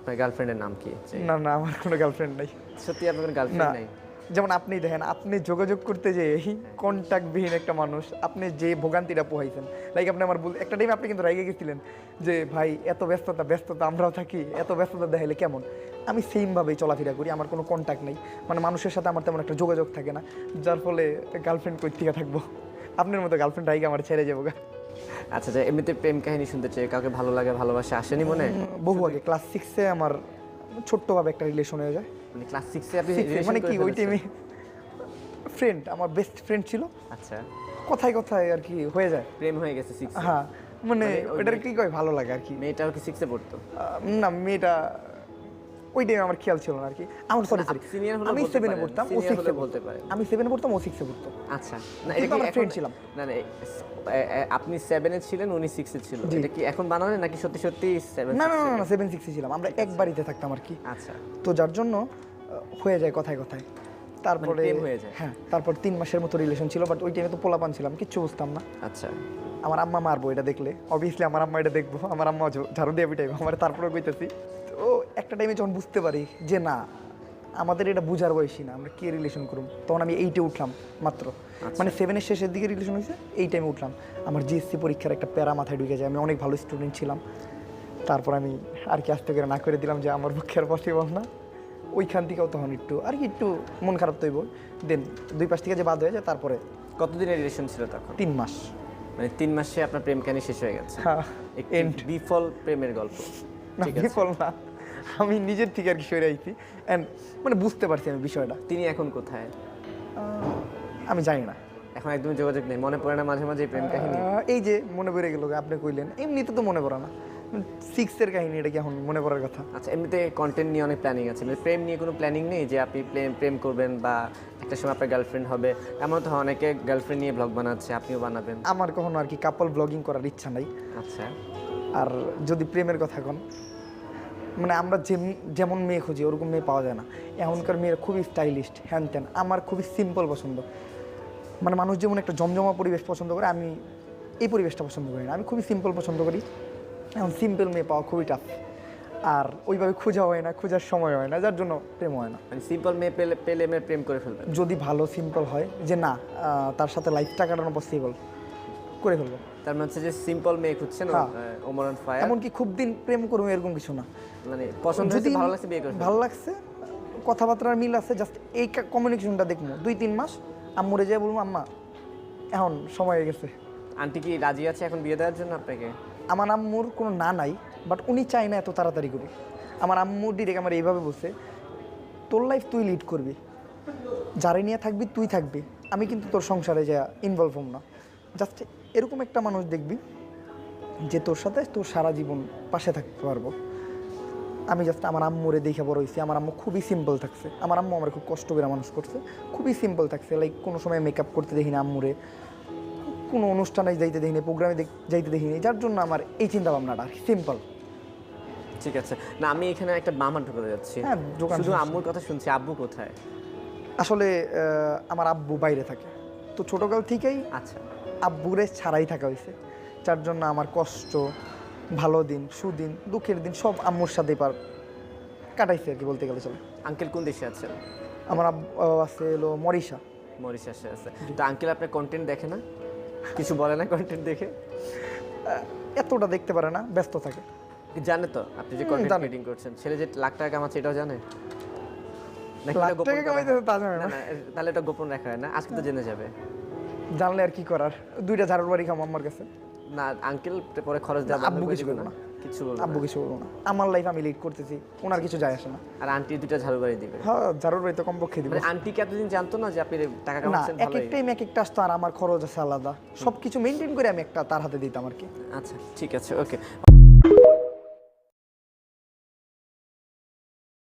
আপনার গার্লফ্রেন্ডের নাম কি? না না, আমার কোনো গার্লফ্রেন্ড নাই। সত্যি আপনার কোনো গার্লফ্রেন্ড নাই? যেমন আপনি দেখেন, আপনি যোগাযোগ করতে যে কন্ট্যাক্টবিহীন একটা মানুষ, আপনি যে ভোগান্তিটা পোহাইছেন, লাইক আপনি আমার একটা টাইমে আপনি কিন্তু রাইগে গেছিলেন যে ভাই এত ব্যস্ততা আমরাও থাকি, এত ব্যস্ততা দেখাইলে কেমন। আমি সেমভাবেই চলাফেরা করি, আমার কোনো কন্ট্যাক্ট নেই, মানে মানুষের সাথে আমার তেমন একটা যোগাযোগ থাকে না, যার ফলে গার্লফ্রেন্ড কই থেকে থাকবো। আপনার মতো গার্লফ্রেন্ড রাইগে আমার ছেড়ে যাবো গা। আচ্ছা, যে এমনিতে প্রেম কাহিনী শুনতে চাই, কাউকে ভালো লাগে, ভালোবাসা আসেনি মনে? বহু আগে ক্লাস 6-এ আমার ছোট্টভাবে একটা রিলেশন হয়ে যায়। মানে ক্লাস 6-এ আপনি 6-এ relation মানে করে কি ওই ফেলেছেন? টাইমে ফ্রেন্ড, আমার বেস্ট ফ্রেন্ড ছিল, আচ্ছা, কথায় কথায় আর কি হয়ে যায়। প্রেম হয়ে গেছে 6-এ? হ্যাঁ, মানে ওই ওইটার কি কয় ভালো লাগে আর কি। মেয়েটাও কি 6-এ পড়তো? না, মেয়েটা ওই টাইমে আমার খেয়াল ছিল না আর কি। আমার সরি সরি, সিনিয়র হলে আমি বলতে 7-এ পারেন, পড়তাম, ও senior 6-এ হলে বলতে পারেন। আমি 7-এ পড়তাম, ও 6-এ পড়তো। আচ্ছা, না কিন্তু এটা কি আমরা এখন friend ছিলাম। না না আপনি 7-এ ছিলেন, উনি 6-এ ছিল, জি। এটা কি এখন বানানো নাকি সত্যি সত্যি 7 না না না না, 7-6-এ ছিলাম আমরা, এক বাড়িতে থাকতাম আর কি। আচ্ছা, তো যার জন্য হয়ে যায় কথায় কথায়। তারপরে প্রেম হয়ে যায়। হ্যাঁ, তারপর 3 মাসের মতো রিলেশন ছিল, বাট ওই টাইমে তো পোলাপান ছিলাম, কিচ্ছু বুঝতাম না। আচ্ছা, আমার আম্মা মারবো এটা দেখলে, অবভিয়াসলি আমার আম্মা এটা দেখবো, আমার আম্মা ঝাড়ু দিয়ে পিটাইবো আমার, তারপরে কইতেছি। তো একটা টাইমে যখন বুঝতে পারি যে না, আমাদের এটা বুঝার বয়সী না, আমরা কে রিলেশন করব, তখন আমি 8-এ উঠলাম মাত্র, মানে 7-এর শেষের দিকে রিলেশন হয়েছে, এই টাইমে উঠলাম। আমার জিএসসি পরীক্ষার একটা প্যারা মাথায় ঢুকে যায়, আমি অনেক ভালো স্টুডেন্ট ছিলাম। তারপর আমি আর কি আস্তে করে না করে দিলাম যে আমার পক্ষে আর পসিবল না। ওইখান থেকেও তখন একটু আর কি একটু মন খারাপ তৈব, দেন 2 পাশ থেকে যে বাদ হয়ে যায়, তারপরে কতদিনের রিলেশন ছিল তখন? 3 মাস। মানে 3 মাসে আপনার প্রেম কাহিনী শেষ হয়ে গেছে? হ্যাঁ, একটি end। বিফল প্রেমের গল্প। না, ঠিক আছে, বিফল না, আমি নিজের থেকে আর কি সরে আইছি, অ্যান্ড মানে বুঝতে পারছি আমি বিষয়টা। তিনি এখন কোথায়? আমি জানি না, এখন একদমই যোগাযোগ নেই, মনে পড়ে না মাঝে মাঝে এই প্রেম কাহিনী? এই যে মনে পড়ে গেল, আপনি কইলেন, এমনিতে তো মনে পড়ে না। 6-এর কাহিনী, এটা কি এখন মনে পড়ার কথা? আচ্ছা, এমনিতে কন্টেন্ট নিয়ে অনেক প্ল্যানিং আছে, মানে প্রেম নিয়ে কোনো প্ল্যানিং নেই যে আপনি প্রেম করবেন বা একটা সময় আপনার গার্লফ্রেন্ড হবে? এমন তো হয় অনেকে গার্লফ্রেন্ড নিয়ে ব্লগ বানাচ্ছে, আপনিও বানাবেন? আমার কখনো আর কি কাপল ব্লগিং করার ইচ্ছা নাই। আচ্ছা, আর যদি প্রেমের কথা কন, মানে আমরা যেমন মেয়ে খুঁজি ওরকম মেয়ে পাওয়া যায় না। এখনকার মেয়েরা খুবই স্টাইলিস্ট, হ্যান ত্যান। আমার খুবই সিম্পল পছন্দ, মানে মানুষ যেমন একটা জমজমা পরিবেশ পছন্দ করে, আমি এই পরিবেশটা পছন্দ করি না, আমি খুবই সিম্পল পছন্দ করি। এখন সিম্পল মেয়ে পাওয়া খুবই টাফ, আর ওইভাবে খোঁজা হয় না, খোঁজার সময় হয় না, যার জন্য প্রেম হয় না। মানে সিম্পল মেয়ে পেলে মেয়ে প্রেম করে ফেলবেন? যদি ভালো সিম্পল হয় যে না, তার সাথে লাইফটা কাটানো পসিবল, করে ফেলবো। তার মানে হচ্ছে যে সিম্পল মেয়ে খুঁজছেন, হ্যাঁ। Omar on fire. এমনকি খুব দিন প্রেম করবো এরকম কিছু না, মানে পছন্দ হয়েছে, ভালো লাগছে, বিয়ে করে ফেলবেন? ভালো লাগছে, কথাবার্তার মিল আছে, জাস্ট এই কমিউনিকেশনটা দেখবো 2-3 মাস, আম্মুরে যেয়ে বলবো আম্মা এখন সময় হয়ে গেছে। আন্টি কি রাজি আছে এখন বিয়ে দেওয়ার জন্য আপনাকে? আমার আম্মুর কোনো না নাই, বাট উনি চায় না এত তাড়াতাড়ি করি। আমার আম্মু ডিরেক্ট আমার এইভাবে বলছে, তোর লাইফ তুই লিড করবি, যারে নিয়ে থাকবি তুই থাকবি, আমি কিন্তু তোর সংসারে যা ইনভলভ হম না। জাস্ট এরকম একটা মানুষ দেখবি যে তোর সাথে তোর সারা জীবন পাশে থাকতে পারবো। আমি জাস্ট আমার আম্মুরে দেখে বড় হয়েছি। আমার আম্মু খুবই সিম্পল থাকছে, আমার আম্মু আমার খুব কষ্ট করে মানুষ করছে, খুবই সিম্পল থাকছে। লাইক কোনো সময় মেকআপ করতে দেখি না আম্মুরে, কোনো অনুষ্ঠানে যাইতে দেখিনি, প্রোগ্রামে যাইতে দেখিনি, যার জন্য আমার এই চিন্তা ভাবনাটা সিম্পল। ঠিক আছে, না আমি এখানে একটা মামা ঢুকে যাচ্ছি। হ্যাঁ, দোকান শুধু সমস্যা। আম্মুর কথা শুনছি, আব্বু কোথায়? আসলে আমার আব্বু বাইরে থাকে, তো ছোটোকাল থেকেই আচ্ছা, আব্বুরে ছাড়াই থাকা হয়েছে, যার জন্য আমার কষ্ট, ভালো দিন, সুদিন, দুঃখের দিন সব আম্মুর সাথেই কাটাইছে আর কি, বলতে গেলে চলে। আঙ্কেল কোন দেশে আছেন? আমার আব্বু আছে হলো মরিশা। মরিশাসে আছে। তো আঙ্কেল আপনার কন্টেন্ট দেখে না? কিছু বলে না কন্টেন্ট দেখে? এতটা দেখতে পারে না, ব্যস্ত থাকে। জানে তো আপনি যে কন্টেন্ট জানে। ক্রিয়েটিং করছেন, ছেলে যে লাখ টাকা কামাচ্ছে এটাও জানে? নাকি লাখ এটা গোপন টাকা করা কামাইতেছে হয়? তা জানে না না। না, তাহলে এটা গোপন রাখা হয় না, আজকে তো জেনে যাবে। জানলে আর কি করার, 2টা ঝাড়ুর বাড়ি খাম আমার কাছে। না আঙ্কেল পরে খরচ দেওয়া আব্বু কিছু বলবো না, কিছু বলবো আব্বু না। কিছু বলবো না, আমার লাইফ আমি লিড করতেছি, ওনার কিছু যায় আসে না। আর আন্টি 2টা ঝাড়ু বাড়ি দিবে? হ্যাঁ, ঝাড়ুর বাড়ি তো কমপক্ষে দিব মানে আন্টি কি এতদিন জানতো না যে আপনি টাকা না। কামাচ্ছেন? এক ভালোই। এক টাইম এক একটা আসতো, আর আমার খরচ আছে আলাদা, সব কিছু মেনটেন করে আমি একটা তার হাতে দিতাম আর কি। আচ্ছা, ঠিক আছে, ওকে।